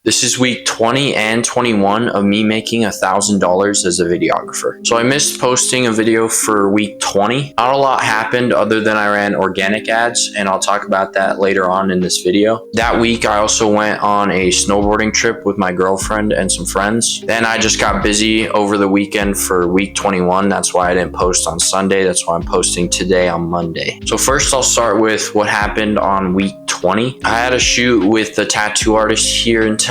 This is week 20 and 21 of me making $1,000 as a videographer. So I missed posting a video for week 20. Not a lot happened other than I ran organic ads, and I'll talk about that later on in this video. That week I also went on a snowboarding trip with my girlfriend and some friends. Then I just got busy over the weekend for week 21. That's why I didn't post on Sunday. That's why I'm posting today on Monday. So first I'll start with what happened on week 20. I had a shoot with the tattoo artist here in town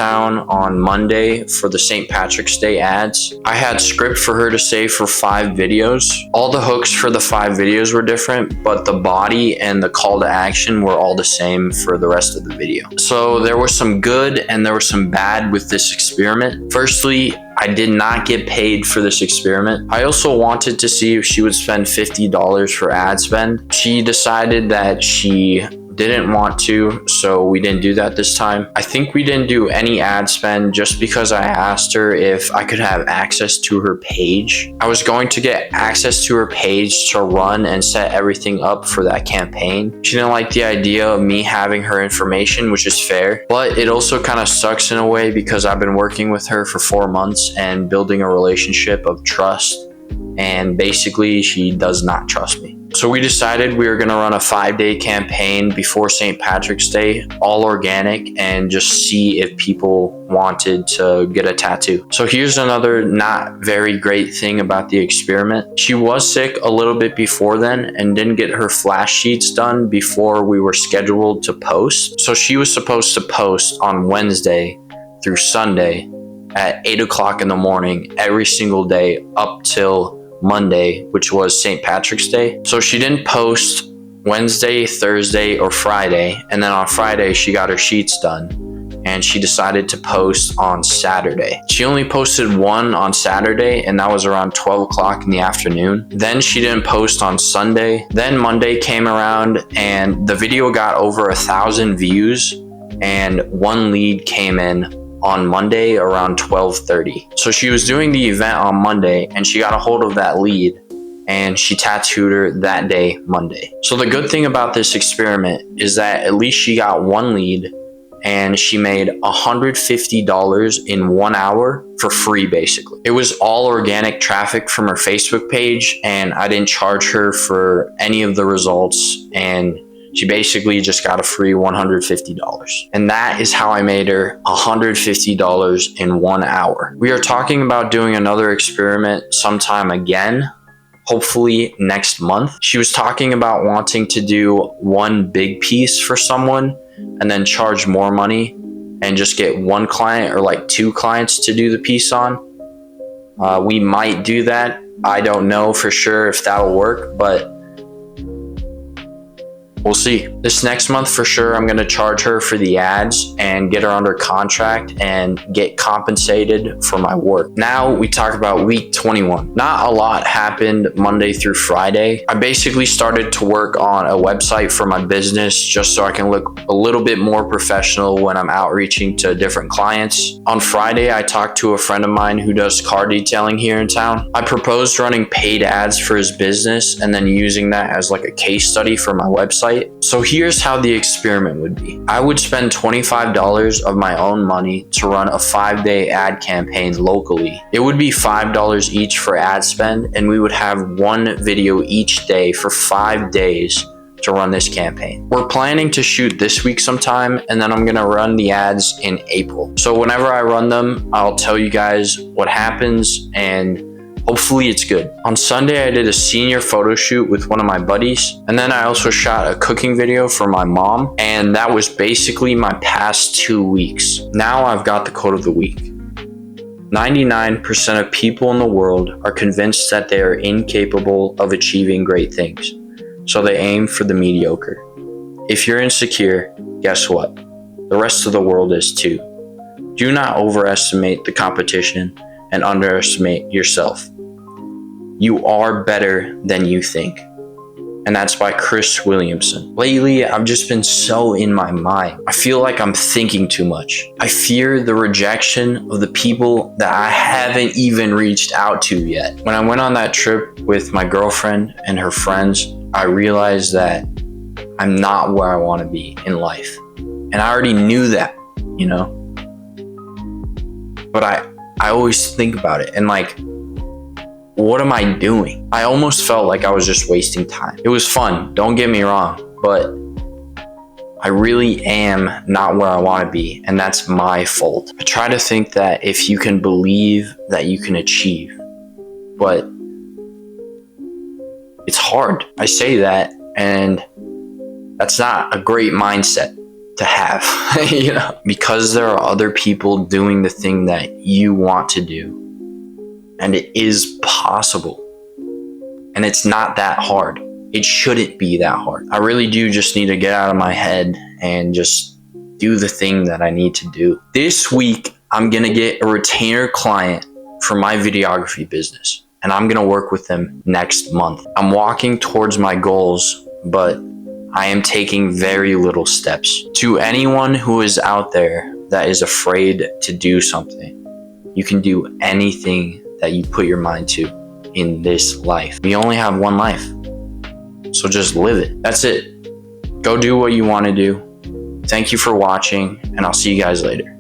on Monday for the St. Patrick's Day ads. I had script for her to say for 5 videos. All the hooks for the 5 videos were different, but the body and the call to action were all the same for the rest of the video. So there was some good and there was some bad with this experiment. Firstly, I did not get paid for this experiment. I also wanted to see if she would spend $50 for ad spend. She decided that she didn't want to, so we didn't do that this time. I think we didn't do any ad spend just because I asked her if I could have access to her page. I was going to get access to her page to run and set everything up for that campaign. She didn't like the idea of me having her information, which is fair, but it also kind of sucks in a way because I've been working with her for 4 months and building a relationship of trust, and basically she does not trust me. So we decided we were going to run a 5-day campaign before St. Patrick's Day, all organic, and just see if people wanted to get a tattoo. So here's another not very great thing about the experiment. She was sick a little bit before then and didn't get her flash sheets done before we were scheduled to post. So she was supposed to post on Wednesday through Sunday at 8 o'clock in the morning every single day up till Monday, which was St. Patrick's Day. So she didn't post Wednesday, Thursday, or Friday, and then on Friday she got her sheets done and she decided to post on Saturday. She only posted one on Saturday, and that was around 12 o'clock in the afternoon. Then she didn't post on Sunday. Then Monday came around and the video got over 1,000 views and 1 lead came in on Monday around 12:30. So she was doing the event on Monday and she got a hold of that lead and she tattooed her that day, Monday. So the good thing about this experiment is that at least she got 1 lead and she made $150 in 1 hour for free, basically. It was all organic traffic from her Facebook page, and I didn't charge her for any of the results, and she basically just got a free $150. And that is how I made her $150 in 1 hour. We are talking about doing another experiment sometime again, hopefully next month. She was talking about wanting to do 1 big piece for someone and then charge more money and just get 1 client or like 2 clients to do the piece on. We might do that. I don't know for sure if that'll work, but we'll see. This next month for sure, I'm going to charge her for the ads and get her under contract and get compensated for my work. Now we talk about week 21. Not a lot happened Monday through Friday. I basically started to work on a website for my business just so I can look a little bit more professional when I'm outreaching to different clients. On Friday, I talked to a friend of mine who does car detailing here in town. I proposed running paid ads for his business and then using that as like a case study for my website. So here's how the experiment would be. I would spend $25 of my own money to run a 5-day ad campaign locally. It would be $5 each for ad spend, and we would have 1 video each day for 5 days to run this campaign. We're planning to shoot this week sometime, and then I'm gonna run the ads in April. So whenever I run them, I'll tell you guys what happens, and hopefully it's good. On Sunday, I did a senior photo shoot with one of my buddies, and then I also shot a cooking video for my mom, and that was basically my past 2 weeks. Now I've got the quote of the week. 99% of people in the world are convinced that they are incapable of achieving great things, so they aim for the mediocre. If you're insecure, guess what? The rest of the world is too. Do not overestimate the competition and underestimate yourself. You are better than you think. And that's by Chris Williamson. Lately, I've just been so in my mind. I feel like I'm thinking too much. I fear the rejection of the people that I haven't even reached out to yet. When I went on that trip with my girlfriend and her friends, I realized that I'm not where I want to be in life. And I already knew that, you know? But I always think about it and like, what am I doing? I almost felt like I was just wasting time. It was fun, don't get me wrong, but I really am not where I want to be, and that's my fault. I try to think that if you can believe that you can achieve, but it's hard. I say that, and that's not a great mindset to have, you know, because there are other people doing the thing that you want to do, and it is possible, and it's not that hard. It shouldn't be that hard. I really do just need to get out of my head and just do the thing that I need to do. This week, I'm gonna get a retainer client for my videography business, and I'm gonna work with them next month. I'm walking towards my goals, but I am taking very little steps. To anyone who is out there that is afraid to do something, you can do anything that you put your mind to in this life. We only have one life, so just live it. That's it. Go do what you want to do. Thank you for watching, and I'll see you guys later.